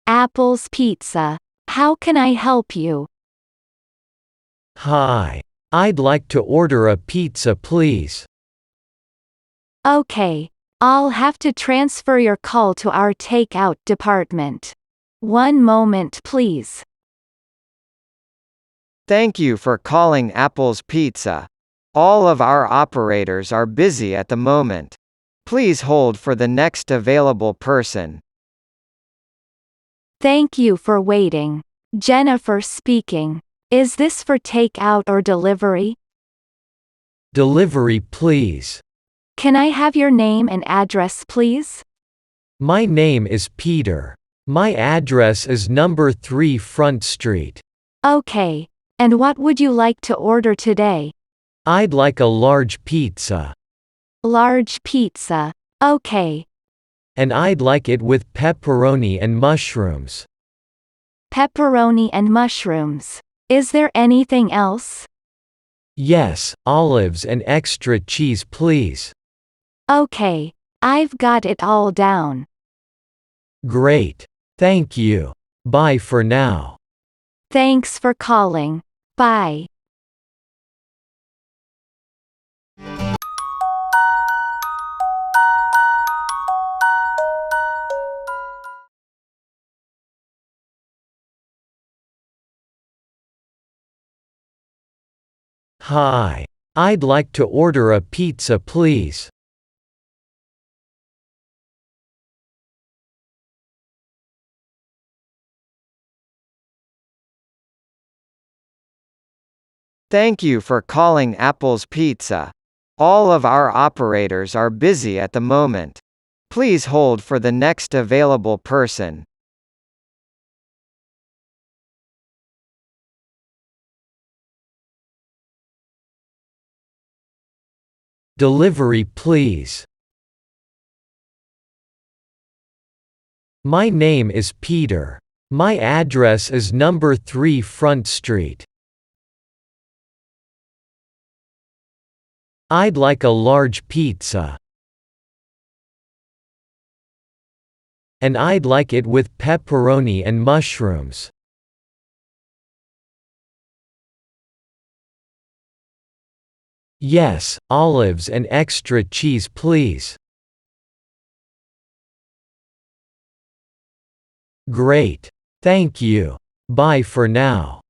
Apple's Pizza. How can I help you? Hi. I'd like to order a pizza, please. Okay. I'll have to transfer your call to our takeout department. One moment, please. Thank you for calling Apple's Pizza. All of our operators are busy at the moment. Please hold for the next available person. Thank you for waiting. Jennifer speaking. Is this for takeout or delivery? Delivery, please. Can I have your name and address, please? My name is Peter. My address is number 3 Front Street. Okay. And what would you like to order today? I'd like a large pizza. Large pizza. Okay. And I'd like it with pepperoni and mushrooms. Pepperoni and mushrooms. Is there anything else? Yes, olives and extra cheese, please. Okay. I've got it all down. Great. Thank you. Bye for now. Thanks for calling. Bye. Hi. I'd like to order a pizza, please. Thank you for calling Apple's Pizza. All of our operators are busy at the moment. Please hold for the next available person. Delivery, please. My name is Peter. My address is number 3 Front Street. I'd like a large pizza. And I'd like it with pepperoni and mushrooms. Yes, olives and extra cheese, please. Great. Thank you. Bye for now.